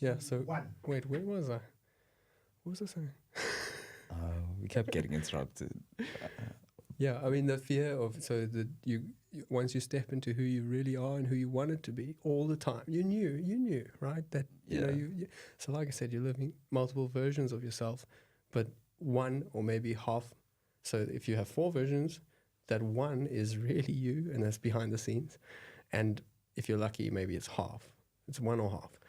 Yeah. So One. wait, where was I? What was I saying? We kept getting interrupted. Yeah, I mean the fear of so that once you step into who you really are and who you want it to be all the time, you knew, right? That you know Yeah. so like I said, you're living multiple versions of yourself, but one or maybe half. So if you have 4 versions, that one is really you, and that's behind the scenes. And if you're lucky, maybe it's half. It's one or half.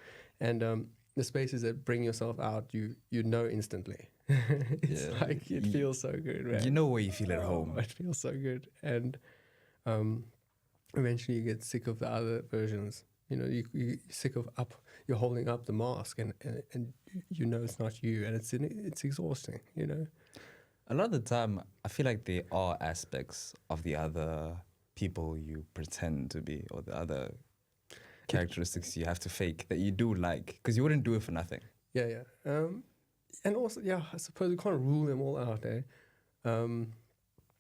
And the spaces that bring yourself out, you know instantly. It's Yeah. like it feels so good, man. You know where you feel at home. Oh, it feels so good. And eventually you get sick of the other versions. You know, you're sick of you're holding up the mask and you know it's not you, and it's exhausting, you know. A lot of the time, I feel like there are aspects of the other people you pretend to be, or the other characteristics you have to fake that you do like, because you wouldn't do it for nothing. Yeah. And also, yeah, I suppose we can't rule them all out, eh? There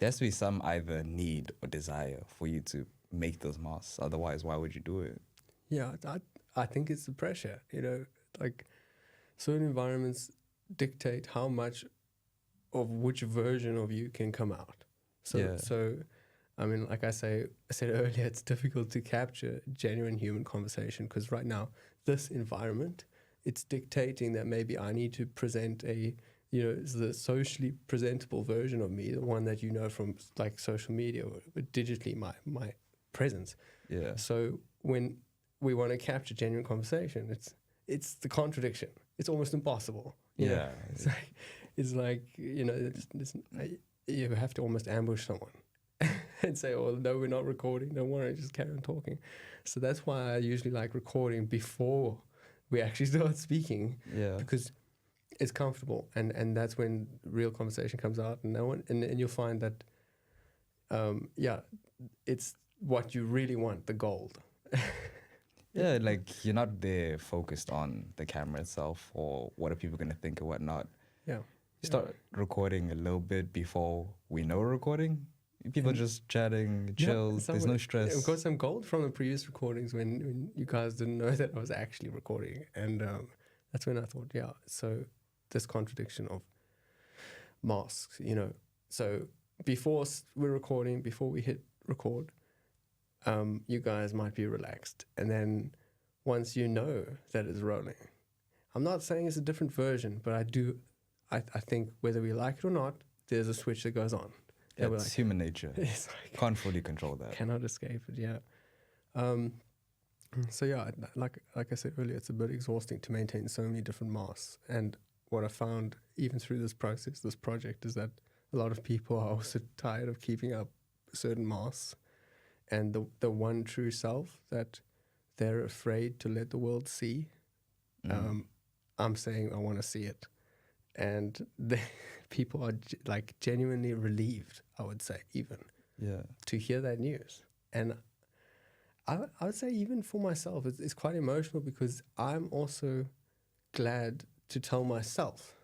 has to be some either need or desire for you to make those masks. Otherwise, why would you do it? Yeah, I think it's the pressure, you know, like certain environments dictate how much of which version of you can come out. So I mean, like I said earlier, it's difficult to capture genuine human conversation because right now, this environment, it's dictating that maybe I need to present the socially presentable version of me, the one that you know from like social media or digitally, my presence. Yeah. So when we want to capture genuine conversation, it's the contradiction. It's almost impossible. You know? It's like you know, you have to almost ambush someone and say, "Oh no, we're not recording. Don't worry, just carry on talking." So that's why I usually like recording before we actually start speaking. Yeah. Because it's comfortable, and that's when real conversation comes out, and you'll find that, it's what you really want, the gold. Yeah, like you're not there focused on the camera itself or what are people going to think or whatnot. Yeah. Start recording a little bit before we know we're recording. People just chatting, chill. There's no stress. I've got some gold from the previous recordings when you guys didn't know that I was actually recording. And that's when I thought, yeah, so this contradiction of masks, you know. So before we're recording, before we hit record, you guys might be relaxed. And then once you know that it's rolling, I'm not saying it's a different version, but I think whether we like it or not, there's a switch that goes on. Yeah, it's human nature. It's like, can't fully control that. Cannot escape it, yeah. So yeah, like I said earlier, it's a bit exhausting to maintain so many different masks. And what I found, even through this process, this project, is that a lot of people are also tired of keeping up certain masks. And the one true self that they're afraid to let the world see, I'm saying I want to see it. And people are like genuinely relieved, I would say, even to hear that news. And I would say even for myself, it's quite emotional because I'm also glad to tell myself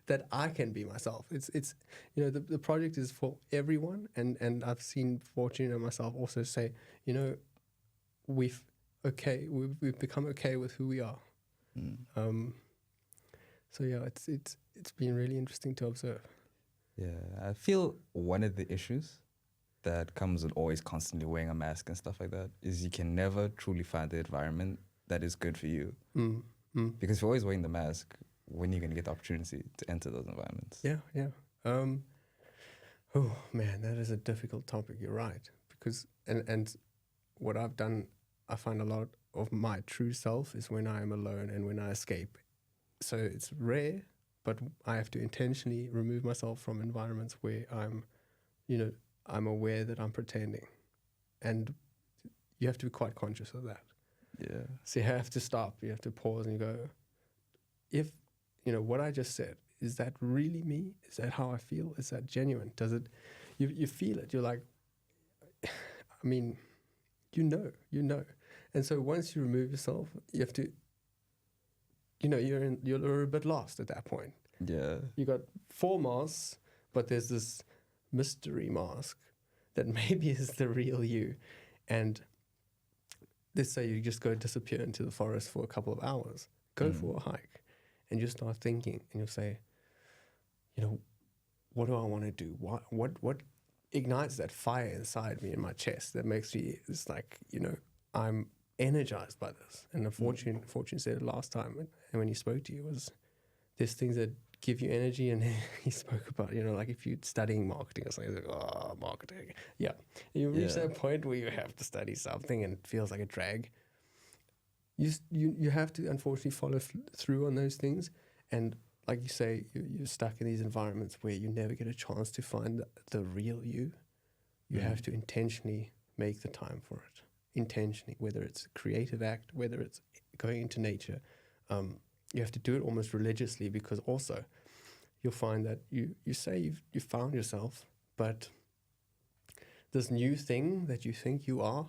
that I can be myself. It's you know, the project is for everyone, and I've seen Fortune and myself also say, you know, we've become okay with who we are. So yeah, it's been really interesting to observe. Yeah, I feel one of the issues that comes with always constantly wearing a mask and stuff like that is you can never truly find the environment that is good for you. Because if you're always wearing the mask, when are you going to get the opportunity to enter those environments? Yeah. Oh man, that is a difficult topic. You're right, because and what I've done, I find a lot of my true self is when I am alone and when I escape. So it's rare, but I have to intentionally remove myself from environments where I'm aware that I'm pretending. And you have to be quite conscious of that. Yeah. So you have to stop, you have to pause and you go, if, you know, what I just said, is that really me? Is that how I feel? Is that genuine? Does it, you feel it, you're like, I mean, you know. And so once you remove yourself, you have to, you know, you're a bit lost at that point. Yeah. You got 4 masks, but there's this mystery mask that maybe is the real you. And let's say you just go disappear into the forest for a couple of hours, go for a hike, and you start thinking, and you'll say, what do I want to do? What ignites that fire inside me in my chest that makes me, it's like, I'm energized by this. And the Fortune said it last time, and when he spoke to you, was there's things that give you energy, and he spoke about, like if you're studying marketing or something, like, oh, marketing. Yeah. You reach that point where you have to study something and it feels like a drag. You have to unfortunately follow through on those things. And like you say, you're stuck in these environments where you never get a chance to find the real you. You have to intentionally make the time for it. Intentionally, whether it's a creative act, whether it's going into nature. You have to do it almost religiously, because also you'll find that you say you've found yourself, but this new thing that you think you are,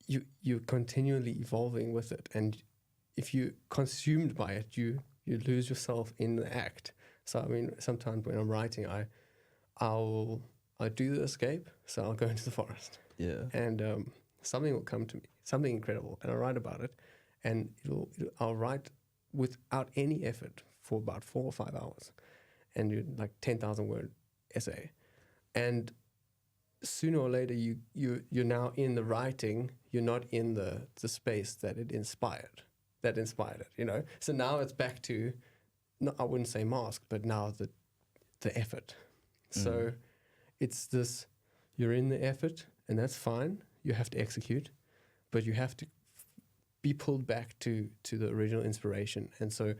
you're continually evolving with it. And if you're consumed by it, you lose yourself in the act. So, I mean, sometimes when I'm writing, I'll do the escape, so I'll go into the forest. Yeah. And something will come to me, something incredible, and I'll write about it. And I'll write without any effort for about 4 or 5 hours, and you like 10,000 word essay. And sooner or later, you're now in the writing. You're not in the space that inspired it. So now it's back to, no, I wouldn't say mask, but now the effort. So it's this: you're in the effort, and that's fine. You have to execute, but you have to be pulled back to the original inspiration. And so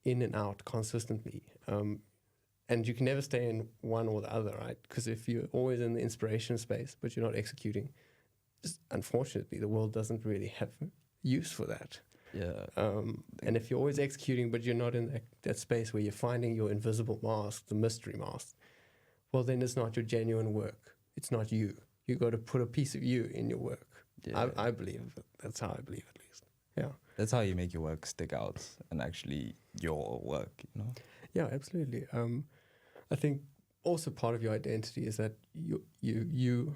in and out consistently. And you can never stay in one or the other, right? Because if you're always in the inspiration space, but you're not executing, unfortunately, the world doesn't really have use for that. Yeah. And if you're always executing, but you're not in that space where you're finding your invisible mask, the mystery mask, well, then it's not your genuine work. It's not you. You got to put a piece of you in your work. Yeah. I believe it. That's how I believe, at least. Yeah. That's how you make your work stick out and actually your work, Yeah, absolutely. I think also part of your identity is that you,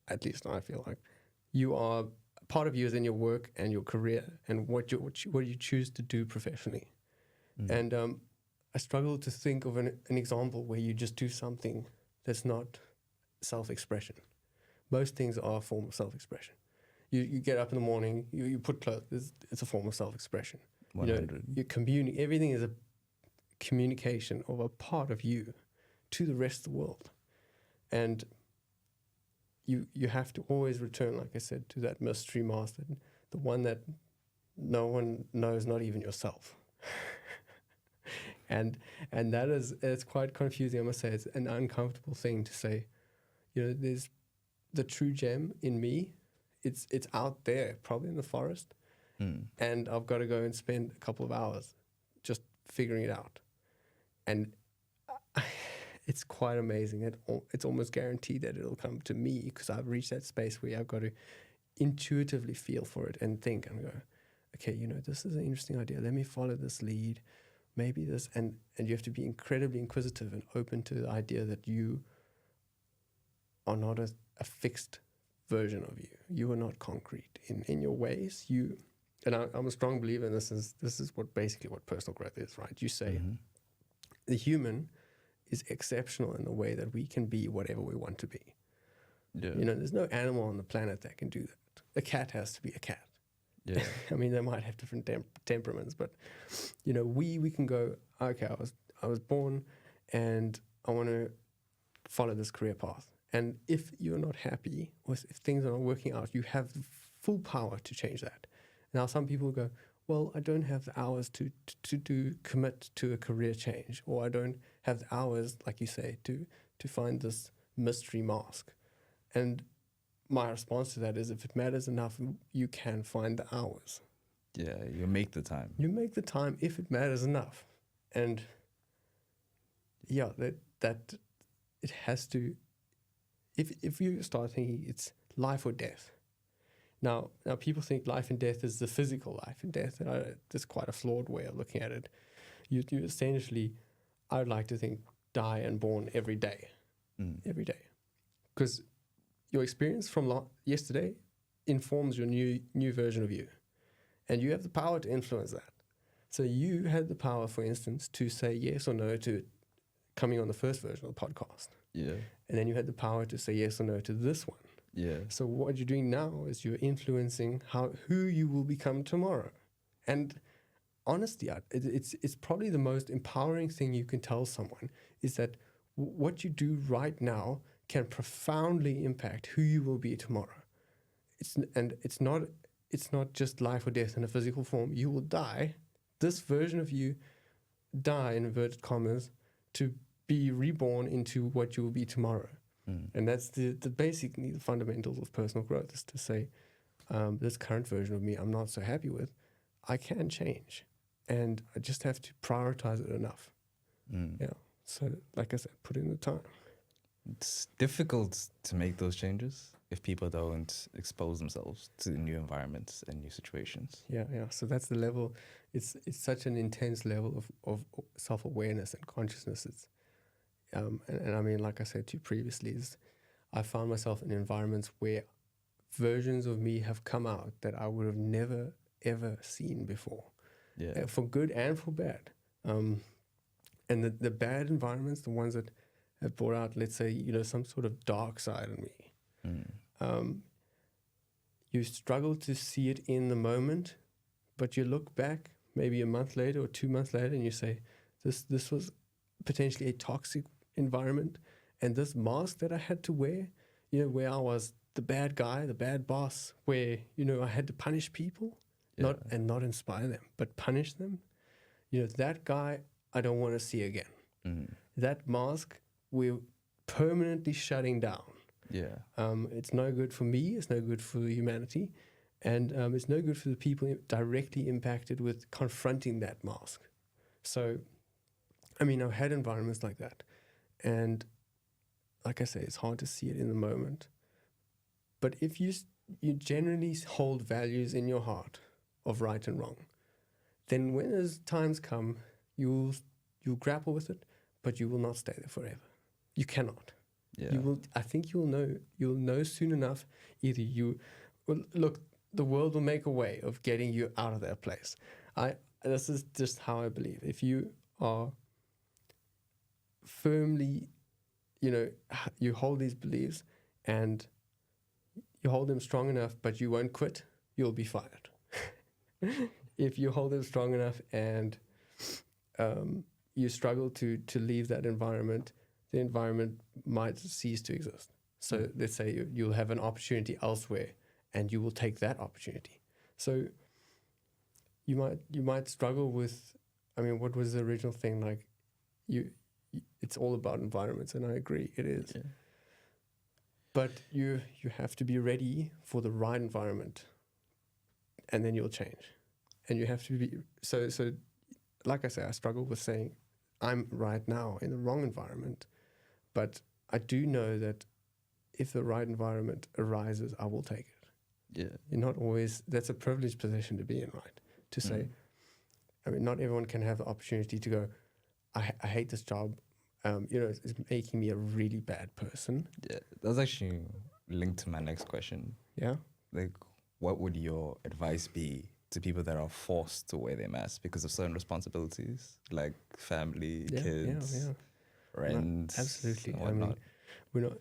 at least I feel like, you are, part of you is in your work and your career and what you choose to do professionally. And I struggle to think of an example where you just do something that's not self-expression. Most things are a form of self-expression. You get up in the morning, you put clothes, it's a form of self-expression. 100. Everything is a communication of a part of you to the rest of the world. And you have to always return, like I said, to that mystery master, the one that no one knows, not even yourself. and it's quite confusing, I must say. It's an uncomfortable thing to say. There's the true gem in me. It's out there, probably in the forest, and I've got to go and spend a couple of hours just figuring it out. And it's quite amazing. It's almost guaranteed that it'll come to me, because I've reached that space where I've got to intuitively feel for it and think and go, okay, this is an interesting idea. Let me follow this lead. Maybe this, and you have to be incredibly inquisitive and open to the idea that you are not a fixed version of you. You are not concrete in your ways. I'm a strong believer in this. This is what personal growth is, right? You say the human is exceptional in the way that we can be whatever we want to be. Yeah. There's no animal on the planet that can do that. A cat has to be a cat. Yeah. I mean, they might have different temperaments, but we can go, okay, I was born and I want to follow this career path. And if you're not happy, or if things are not working out, you have the full power to change that. Now, some people go, well, I don't have the hours to commit to a career change, or I don't have the hours, like you say, to find this mystery mask. And my response to that is, if it matters enough, you can find the hours. Yeah, you make the time. You make the time if it matters enough. And yeah, that it has to, if you start thinking it's life or death. Now people think life and death is the physical life and death, and that's quite a flawed way of looking at it. You essentially, I would like to think, die and born every day. Every day. Because your experience from yesterday informs your new version of you, and you have the power to influence that. So you had the power, for instance, to say yes or no to coming on the first version of the podcast. Yeah. And then you had the power to say yes or no to this one. Yeah. So what you're doing now is you're influencing who you will become tomorrow. And honestly, it's probably the most empowering thing you can tell someone is that what you do right now can profoundly impact who you will be tomorrow. It's not just life or death in a physical form. You will die. This version of you die, in inverted commas, to be reborn into what you will be tomorrow. And that's the basically the fundamentals of personal growth, is to say, this current version of me I'm not so happy with, I can change. And I just have to prioritize it enough. Yeah. So like I said, put in the time. It's difficult to make those changes if people don't expose themselves to new environments and new situations. Yeah. So that's the level. It's such an intense level of self-awareness and consciousness. It's and I mean, like I said to you previously, is I found myself in environments where versions of me have come out that I would have never, ever seen before. Yeah. For good and for bad. And the bad environments, the ones that have brought out, let's say, some sort of dark side in me. You struggle to see it in the moment, but you look back maybe a month later or 2 months later and you say, this was potentially a toxic environment. And this mask that I had to wear, where I was the bad guy, the bad boss, where, I had to punish people, not inspire them, but punish them. That guy I don't want to see again. That mask we're permanently shutting down. Yeah. It's no good for me. It's no good for humanity. And it's no good for the people directly impacted with confronting that mask. So, I mean, I've had environments like that. And like I say, it's hard to see it in the moment. But if you generally hold values in your heart of right and wrong, then when those times come, you'll grapple with it, but you will not stay there forever. You cannot. Yeah. I think you'll know soon enough. Look, the world will make a way of getting you out of that place. This is just how I believe. If you are firmly, you hold these beliefs and you hold them strong enough, but you won't quit, you'll be fired. If you hold them strong enough and you struggle to leave that environment, the environment might cease to exist. So let's say you'll have an opportunity elsewhere and you will take that opportunity. So you might struggle with, I mean, what was the original thing? Like it's all about environments, and I agree, it is. Yeah. But you have to be ready for the right environment, and then you'll change. And you have to be, so like I say, I struggle with saying I'm right now in the wrong environment, but I do know that if the right environment arises, I will take it. Yeah. You're not always, that's a privileged position to be in, right? To say, I mean, not everyone can have the opportunity to go, I hate this job. It's making me a really bad person. Yeah, that was actually linked to my next question. Yeah. Like, what would your advice be to people that are forced to wear their mask because of certain responsibilities, like family, kids, rent? No, absolutely. I mean, we're not.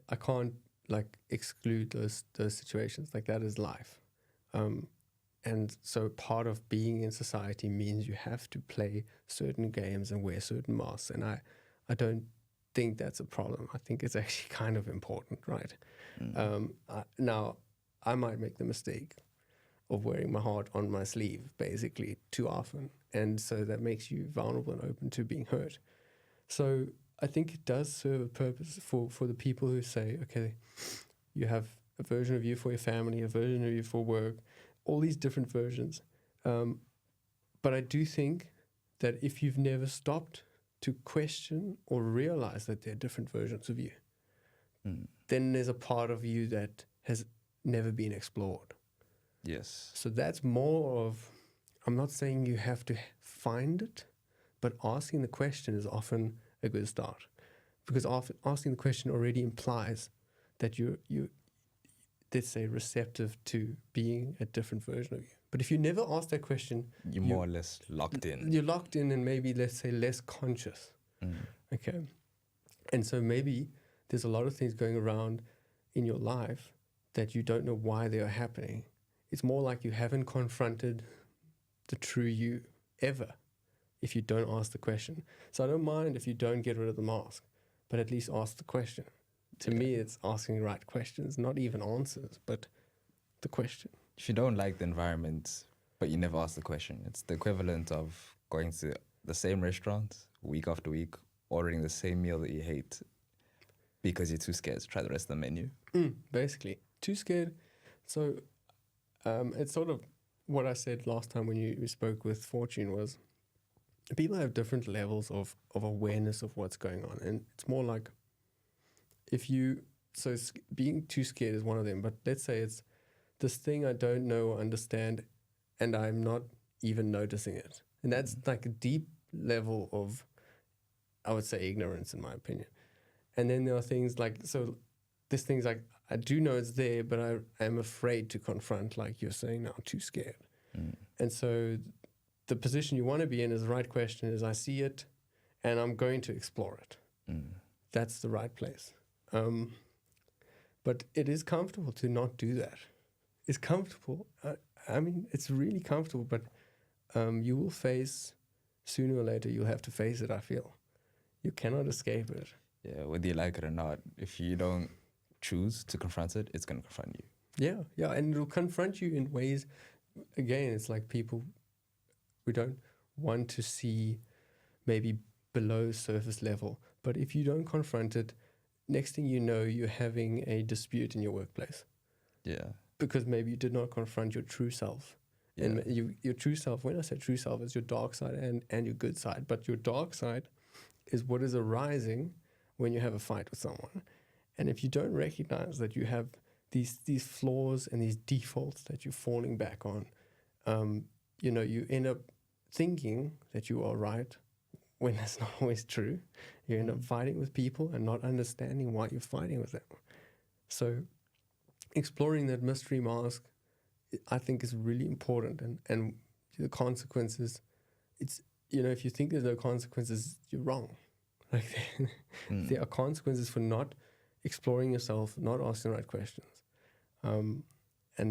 I can't like exclude those situations. Like that is life, and so part of being in society means you have to play certain games and wear certain masks. And I don't think that's a problem. I think it's actually kind of important, right? Now, I might make the mistake of wearing my heart on my sleeve, basically, too often. And so that makes you vulnerable and open to being hurt. So I think it does serve a purpose for the people who say, okay, you have a version of you for your family, a version of you for work, all these different versions. But I do think that if you've never stopped to question or realize that there are different versions of you, then there's a part of you that has never been explored. Yes. So that's more of, I'm not saying you have to find it, but asking the question is often a good start, because asking the question already implies that let's say, receptive to being a different version of you. But if you never ask that question, You're more or less locked in. You're locked in and maybe, let's say, less conscious. Okay. And so maybe there's a lot of things going around in your life that you don't know why they are happening. It's more like you haven't confronted the true you ever if you don't ask the question. So I don't mind if you don't get rid of the mask, but at least ask the question. To me, it's asking the right questions, not even answers, but the question. If you don't like the environment, but you never ask the question, it's the equivalent of going to the same restaurant week after week, ordering the same meal that you hate because you're too scared to try the rest of the menu. Basically, too scared. So it's sort of what I said last time when we spoke with Fortune was people have different levels of awareness of what's going on. And it's more like being too scared is one of them. But let's say it's this thing I don't know or understand and I'm not even noticing it. And that's like a deep level of, I would say, ignorance in my opinion. And then there are things like, so there's things like, I do know it's there, but I am afraid to confront, like you're saying now, too scared. And so the position you want to be in is the right question is I see it and I'm going to explore it. That's the right place. But it is comfortable to not do that. It's comfortable. I mean, it's really comfortable, but you will face, sooner or later, you'll have to face it, I feel. You cannot escape it. Yeah, whether you like it or not, if you don't choose to confront it, it's going to confront you. Yeah, and it'll confront you in ways, again, it's like people, we don't want to see maybe below surface level, but if you don't confront it, next thing you know, you're having a dispute in your workplace. Yeah. Because maybe you did not confront your true self. Yeah. And your true self, when I say true self, is your dark side and your good side. But your dark side is what is arising when you have a fight with someone. And if you don't recognize that you have these flaws and these defaults that you're falling back on, you end up thinking that you are right when that's not always true. You end up fighting with people and not understanding why you're fighting with them. So exploring that mystery mask, I think, is really important. And the consequences, it's, if you think there's no consequences, you're wrong. Like there are consequences for not exploring yourself, not asking the right questions. And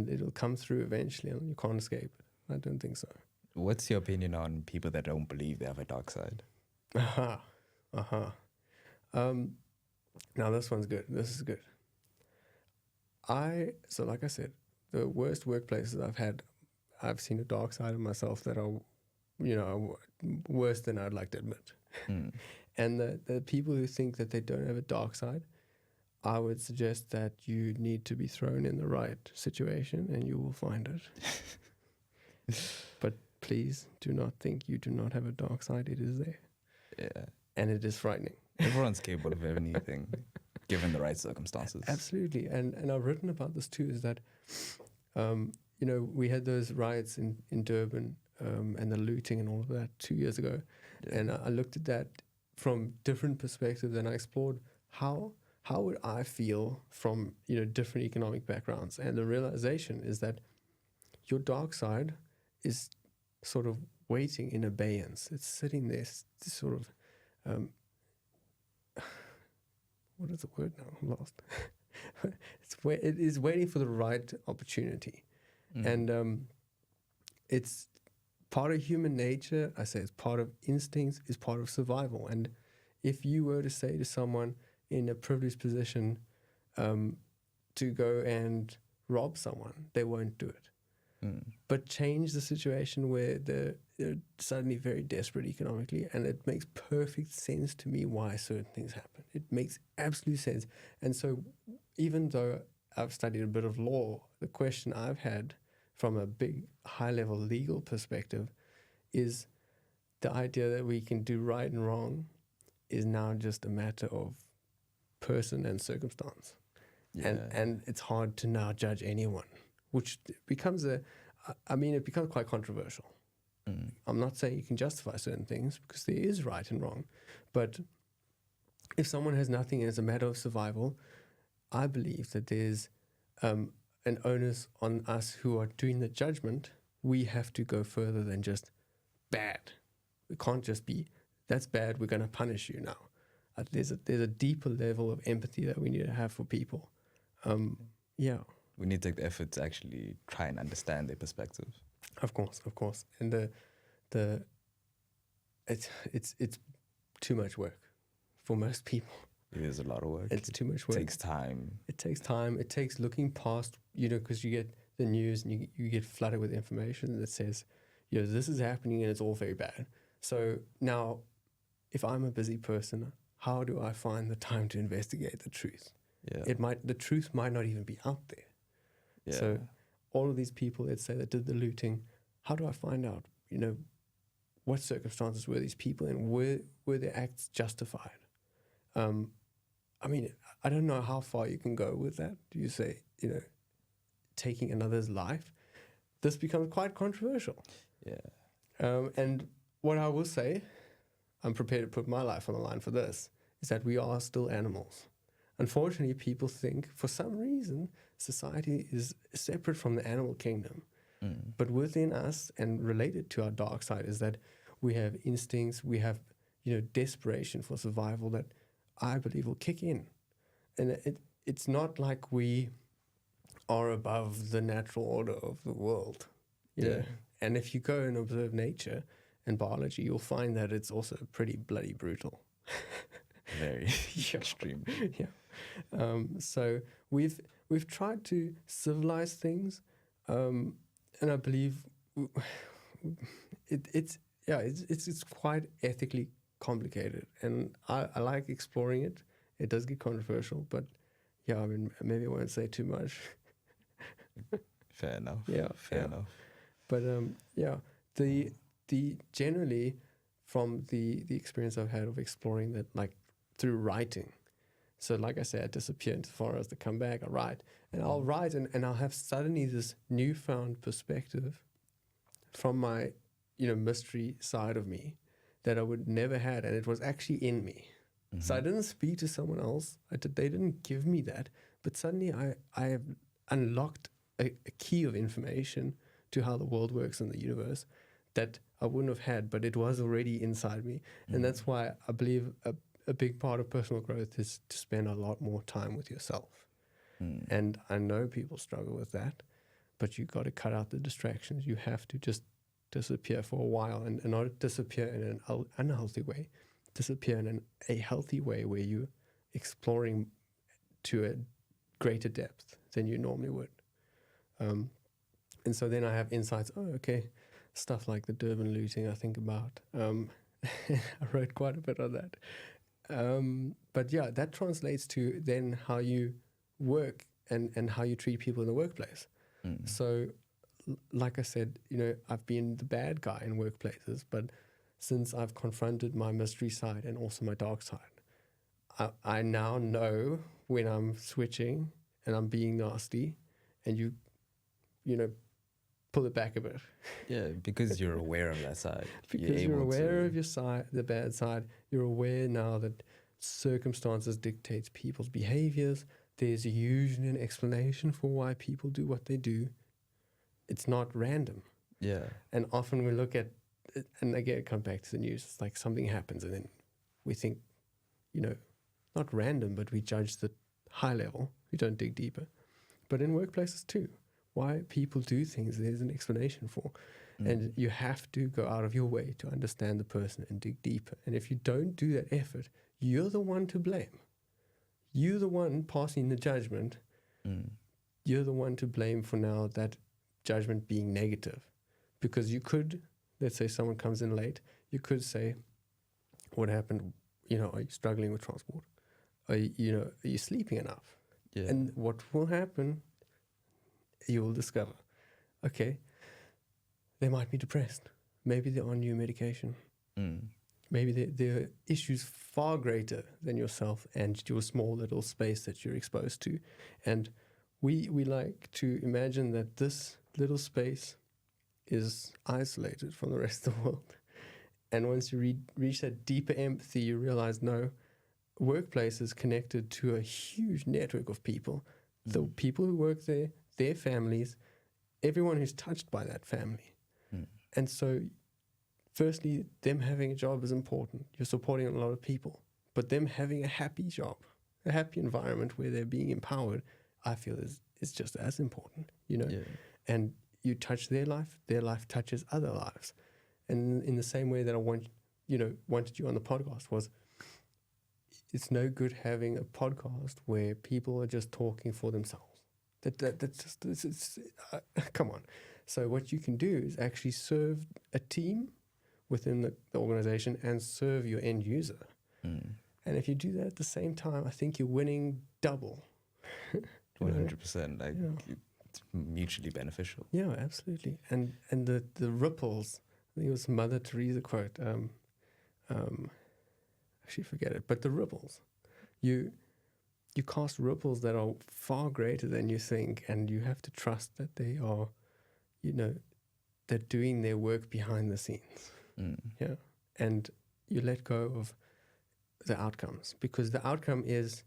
it'll come through eventually and you can't escape it. I don't think so. What's your opinion on people that don't believe they have a dark side? Now this one's good. This is good. So like I said, the worst workplaces I've had, I've seen a dark side of myself that are, worse than I'd like to admit. And the people who think that they don't have a dark side, I would suggest that you need to be thrown in the right situation and you will find it. But please do not think you do not have a dark side. It is there. Yeah. And it is frightening. Everyone's capable of anything, given the right circumstances. Absolutely. And I've written about this too, is that, we had those riots in Durban and the looting and all of that 2 years ago. Yeah. And I looked at that from different perspectives and I explored how would I feel from, different economic backgrounds. And the realization is that your dark side is sort of waiting in abeyance. It's sitting there sort of, what is the word now? I'm lost. It is waiting for the right opportunity. And it's part of human nature. I say it's part of instincts, it's part of survival. And if you were to say to someone in a privileged position to go and rob someone, they won't do it. But change the situation where they're suddenly very desperate economically, and it makes perfect sense to me why certain things happen. It makes absolute sense. And so even though I've studied a bit of law, the question I've had from a big high-level legal perspective is the idea that we can do right and wrong is now just a matter of person and circumstance. Yeah. And it's hard to now judge anyone, which becomes it becomes quite controversial. I'm not saying you can justify certain things because there is right and wrong, but if someone has nothing and it's a matter of survival, I believe that there's an onus on us who are doing the judgment. We have to go further than just bad. We can't just be, that's bad, we're going to punish you now. There's a deeper level of empathy that we need to have for people. Yeah. We need to take the effort to actually try and understand their perspective. Of course. And it's too much work for most people. It is a lot of work. It's too much work. It takes time. It takes looking past, because you get the news and you get flooded with information that says, this is happening and it's all very bad. So now, if I'm a busy person, how do I find the time to investigate the truth? Yeah. The truth might not even be out there. Yeah. So all of these people, let's say, that did the looting, how do I find out, what circumstances were these people in? Were their acts justified? I don't know how far you can go with that. Do you say, taking another's life? This becomes quite controversial. Yeah. And what I will say, I'm prepared to put my life on the line for this, is that we are still animals. Unfortunately, people think, for some reason, society is separate from the animal kingdom. But within us and related to our dark side is that we have instincts, we have, desperation for survival that I believe will kick in. And it's not like we are above the natural order of the world. You know? And if you go and observe nature and biology, you'll find that it's also pretty bloody brutal. Very extreme. Yeah. So we've tried to civilize things, and I believe it's quite ethically complicated, and I like exploring it. It does get controversial, but maybe I won't say too much. Fair enough. Yeah, fair enough. But the generally from the experience I've had of exploring that, like through writing. So like I said, I disappear into the forest, I come back, I write, and I'll write and I'll have suddenly this newfound perspective from my, mystery side of me that I would never had, and it was actually in me. Mm-hmm. So I didn't speak to someone else. They didn't give me that, but suddenly I have unlocked a key of information to how the world works in the universe that I wouldn't have had, but it was already inside me. Mm-hmm. And that's why I believe a big part of personal growth is to spend a lot more time with yourself. And I know people struggle with that, but you got to cut out the distractions. You have to just disappear for a while, and not disappear in an unhealthy way, disappear in a healthy way where you're exploring to a greater depth than you normally would. And so then I have insights, stuff like the Durban looting I think about. I wrote quite a bit on that. But yeah, that translates to then how you work and how you treat people in the workplace. So like I said, I've been the bad guy in workplaces, but since I've confronted my mystery side and also my dark side, I now know when I'm switching and I'm being nasty, and you pull it back a bit. Yeah, because you're aware of that side. Because you're aware of your side, the bad side. You're aware now that circumstances dictates people's behaviors. There's usually an explanation for why people do what they do. It's not random. Yeah. And often we look at, and again, come back to the news, it's like something happens and then we think, not random, but we judge the high level. We don't dig deeper. But in workplaces too, why people do things, there's an explanation for. And you have to go out of your way to understand the person and dig deeper. And if you don't do that effort, you're the one to blame. You're the one passing the judgment. You're the one to blame for now that judgment being negative. Because you could, let's say someone comes in late, you could say, what happened? Are you struggling with transport? Are you sleeping enough? Yeah. And what will happen, you will discover, okay, they might be depressed. Maybe they're on new medication. Maybe there are issues far greater than yourself and your small little space that you're exposed to. And we like to imagine that this little space is isolated from the rest of the world. And once you reach that deeper empathy, you realize, no, workplace is connected to a huge network of people. The people who work there, their families, everyone who's touched by that family. And so, firstly, them having a job is important. You're supporting a lot of people. But them having a happy job, a happy environment where they're being empowered, I feel is just as important, you know. Yeah. And you touch their life touches other lives. And in the same way that I wanted you on the podcast was, it's no good having a podcast where people are just talking for themselves. That's just come on. So what you can do is actually serve a team within the organization and serve your end user. And if you do that at the same time, I think you're winning double. 100%. Like it's mutually beneficial. Yeah, absolutely. And the ripples. I think it was Mother Teresa quote. Actually forget it. But the ripples, you cast ripples that are far greater than you think, and you have to trust that they are, they're doing their work behind the scenes. Yeah, and you let go of the outcomes, because the outcome it's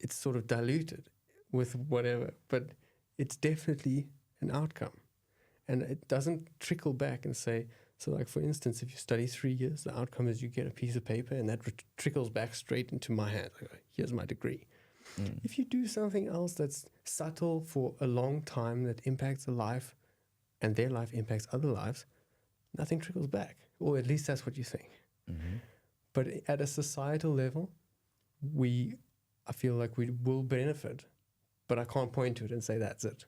sort of diluted with whatever, but it's definitely an outcome, and it doesn't trickle back and say, so like for instance, if you study 3 years, the outcome is you get a piece of paper and that trickles back straight into my hand. Like, here's my degree. If you do something else that's subtle for a long time that impacts a life, and their life impacts other lives, nothing trickles back, or at least that's what you think. But at a societal level, I feel like we will benefit, but I can't point to it and say that's it.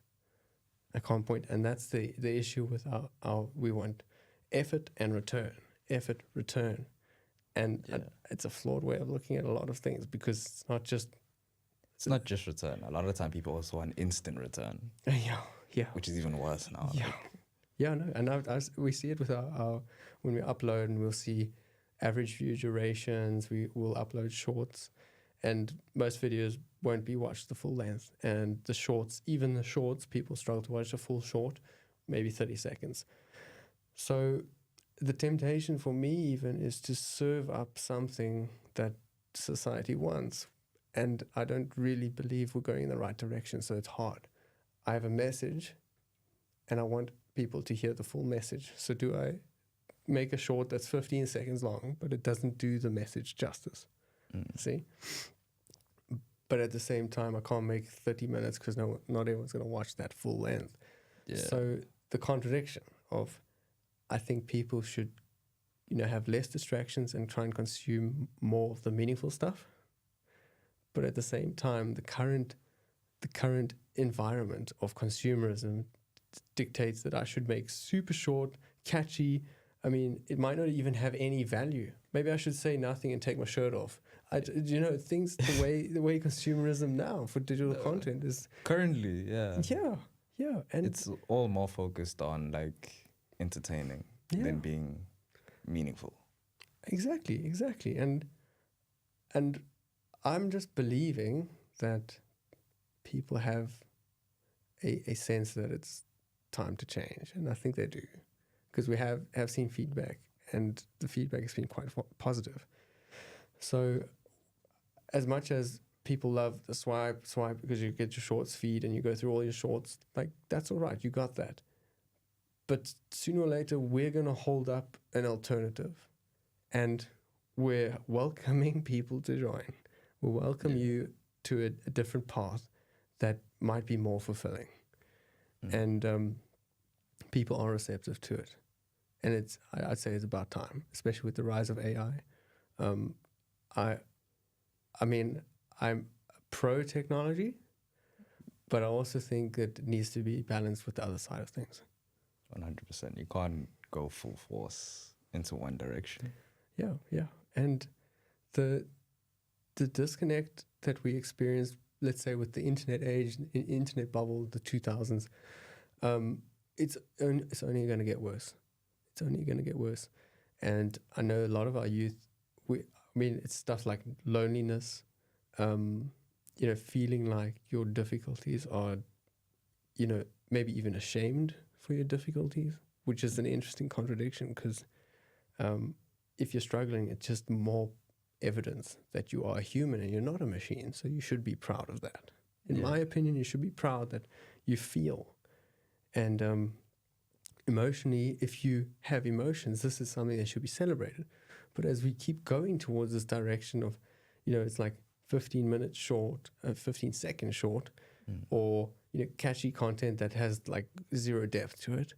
I can't point, and that's the issue with our we want effort and return, and it's a flawed way of looking at a lot of things, because it's not just return. A lot of the time, people also want instant return. Yeah, which is even worse now. Yeah, no, and we see it with our when we upload, and we'll see average view durations. We will upload shorts, and most videos won't be watched the full length. And the shorts, people struggle to watch a full short, maybe 30 seconds. So the temptation for me even is to serve up something that society wants. And I don't really believe we're going in the right direction, so it's hard. I have a message, and I want people to hear the full message. So do I make a short that's 15 seconds long, but it doesn't do the message justice? See? But at the same time, I can't make 30 minutes because not everyone's going to watch that full length. Yeah. So the contradiction of, I think people should, have less distractions and try and consume more of the meaningful stuff. But at the same time, the current environment of consumerism dictates that I should make super short, catchy. I mean, it might not even have any value. Maybe I should say nothing and take my shirt off. Things the way consumerism now for digital content is currently, yeah, and it's all more focused on like entertaining than being meaningful. Exactly, and I'm just believing that people have a sense that it's time to change, and I think they do, because we have seen feedback, and the feedback has been quite positive. So as much as people love the swipe because you get your shorts feed and you go through all your shorts, like, that's all right, you got that. But sooner or later, we're going to hold up an alternative, and we're welcoming people to join. We'll welcome you to a different path that might be more fulfilling. And people are receptive to it. And I'd say it's about time, especially with the rise of AI. I mean, I'm pro technology, but I also think that it needs to be balanced with the other side of things. 100%. You can't go full force into one direction. Yeah. And the disconnect that we experienced, let's say with the internet age, internet bubble, the 2000s, it's only going to get worse. It's only going to get worse. And I know a lot of our youth, it's stuff like loneliness, feeling like your difficulties are, maybe even ashamed for your difficulties, which is an interesting contradiction, because if you're struggling, it's just more evidence that you are a human and you're not a machine. So you should be proud of that. In my opinion, you should be proud that you feel. And emotionally, if you have emotions, this is something that should be celebrated. But as we keep going towards this direction of, it's like 15 minutes short, 15 seconds short, or, catchy content that has like zero depth to it.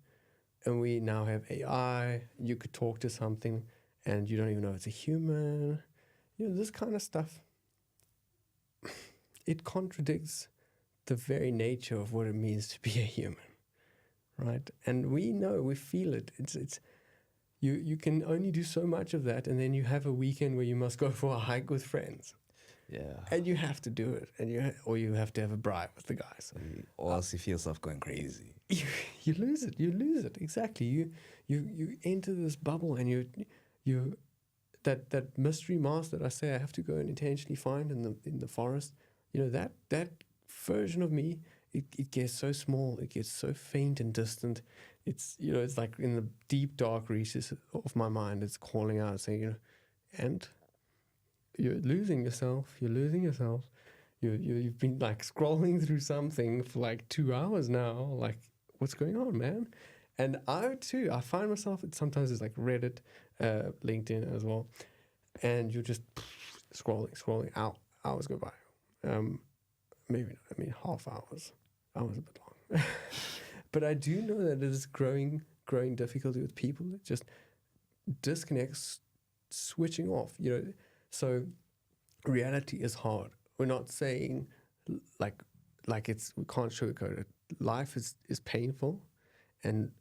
And we now have AI, you could talk to something and you don't even know it's a human. This kind of stuff, it contradicts the very nature of what it means to be a human, right? And we know, we feel it. It's you can only do so much of that, and then you have a weekend where you must go for a hike with friends. Yeah. And you have to do it, and or you have to have a bribe with the guys. Or else you feel yourself going crazy. You lose it. You lose it. Exactly. You enter this bubble, and you that mystery mask that I say I have to go and intentionally find in the forest. That version of me, it gets so small. It gets so faint and distant. It's it's like in the deep dark reaches of my mind. It's calling out, saying, and you're losing yourself. You're losing yourself. You've been like scrolling through something for like 2 hours now. Like, what's going on, man? And I find myself, sometimes it's like Reddit, LinkedIn as well. And you're just scrolling out. Hours go by. Maybe, half hours. Hours a bit long. But I do know that it is growing difficulty with people that just disconnects, switching off. So reality is hard. We're not saying like we can't sugarcoat it. Life is painful, and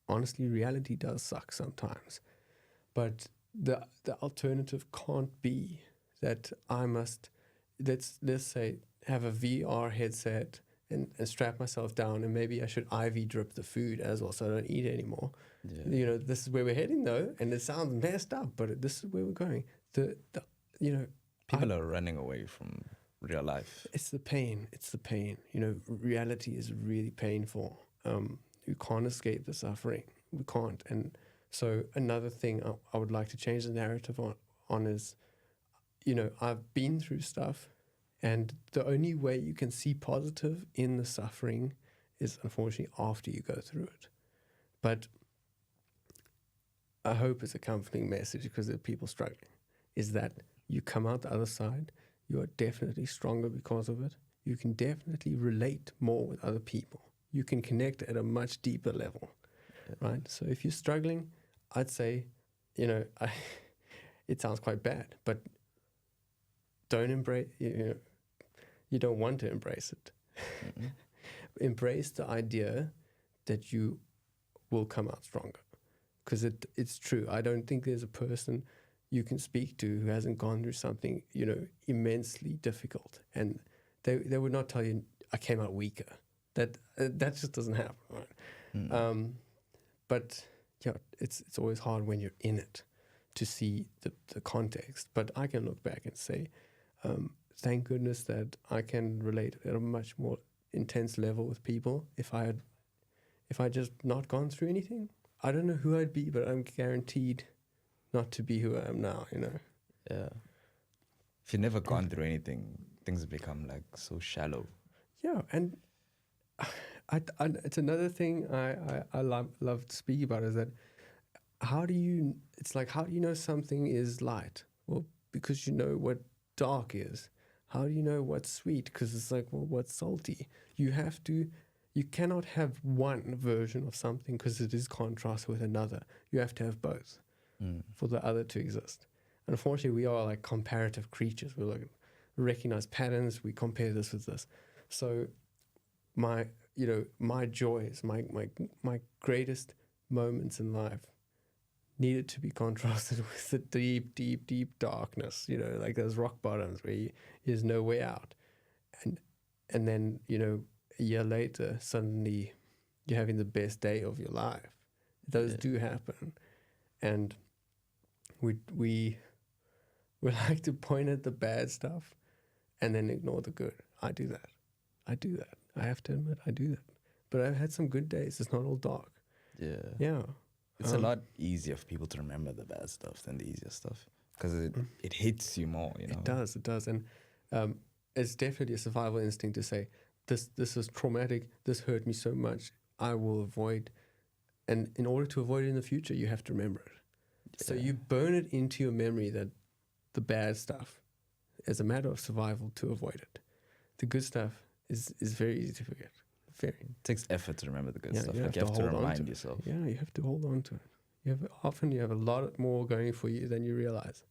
honestly, reality does suck sometimes. But the alternative can't be that I must, let's say, have a VR headset and strap myself down, and maybe I should IV drip the food as well, so I don't eat anymore. Yeah. This is where we're heading though, and it sounds messed up, but this is where we're going. People are running away from real life. It's the pain. Reality is really painful. You can't escape the suffering. We can't. And so another thing I would like to change the narrative on is, I've been through stuff, and the only way you can see positive in the suffering is unfortunately after you go through it. But I hope it's a comforting message, because there are people struggling, is that you come out the other side, you are definitely stronger because of it. You can definitely relate more with other people. You can connect at a much deeper level, right? So if you're struggling, I'd say, it sounds quite bad, but don't embrace, you don't want to embrace it. Mm-hmm. Embrace the idea that you will come out stronger, because it's true. I don't think there's a person you can speak to who hasn't gone through something, immensely difficult, and they would not tell you, I came out weaker. That just doesn't happen, right? Mm. But it's always hard when you're in it to see the context. But I can look back and say, thank goodness that I can relate at a much more intense level with people. If I had just not gone through anything, I don't know who I'd be, but I'm guaranteed not to be who I am now, Yeah. If you've never gone through anything, things become like so shallow. Yeah, and it's another thing I love to speak about, is that how do you know something is light? Well, because you know what dark is. How do you know what's sweet? Because it's like, well, what's salty? You cannot have one version of something, because it is contrast with another. You have to have both for the other to exist. Unfortunately, we are like comparative creatures. We recognize patterns. We compare this with this. So my joys, my greatest moments in life needed to be contrasted with the deep, deep, deep darkness, like those rock bottoms where there's no way out. And then, a year later, suddenly you're having the best day of your life. Those do happen. And we like to point at the bad stuff and then ignore the good. I do that. I have to admit, I do that. But I've had some good days. It's not all dark. Yeah. Yeah. It's a lot easier for people to remember the bad stuff than the easier stuff, because it hits you more, It does. And it's definitely a survival instinct to say, this is traumatic. This hurt me so much. I will avoid. And in order to avoid it in the future, you have to remember it. So you burn it into your memory, that the bad stuff, as a matter of survival, to avoid it. The good stuff is very easy to forget. Very. It takes effort to remember the good stuff. You Like, you have to remind yourself. Yeah, you have to hold on to it. Often you have a lot more going for you than you realize.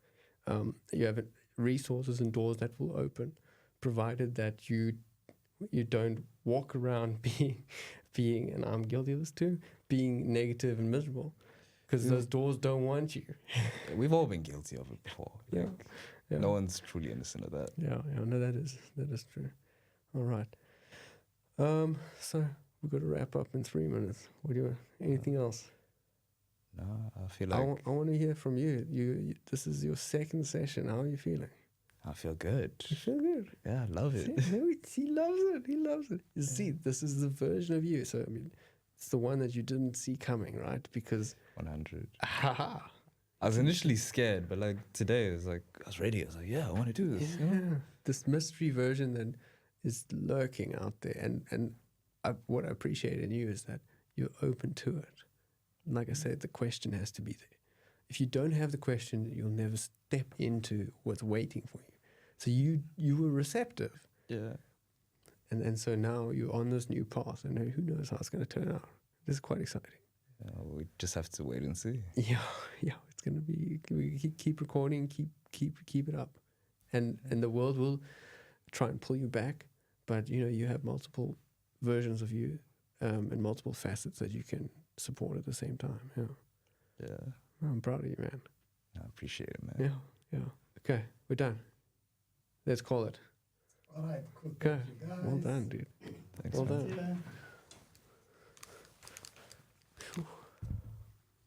You have resources and doors that will open, provided that you don't walk around being, and I'm guilty of this too, being negative and miserable, because those doors don't want you. We've all been guilty of it before. Yeah. No one's truly innocent of that. Yeah, no, that is true. All right. So we've got to wrap up in 3 minutes. Anything else? No, I feel like I want to hear from you. You. This is your second session. How are you feeling? I feel good. You feel good. Yeah, I love it. He loves it. He loves it. You see, this is the version of you. So I mean, it's the one that you didn't see coming, right? Because 100. I was initially scared, but like today, it was like I was ready. I was like, yeah, I want to do this. Yeah. This mystery version that is lurking out there, and what I appreciate in you is that you're open to it. Like I said, the question has to be there. If you don't have the question, you'll never step into what's waiting for you. So you were receptive. Yeah. And so now you're on this new path, and who knows how it's going to turn out. This is quite exciting. We just have to wait and see. Yeah, it's going to be. We keep recording, keep it up, and the world will try and pull you back. But you have multiple versions of you, and multiple facets that you can support at the same time. Yeah. I'm proud of you, man. I appreciate it, man. Yeah. Okay, we're done. Let's call it. All right, cool. Okay. Thank you, guys. Well done, dude. Thanks, Well man. done. See you then.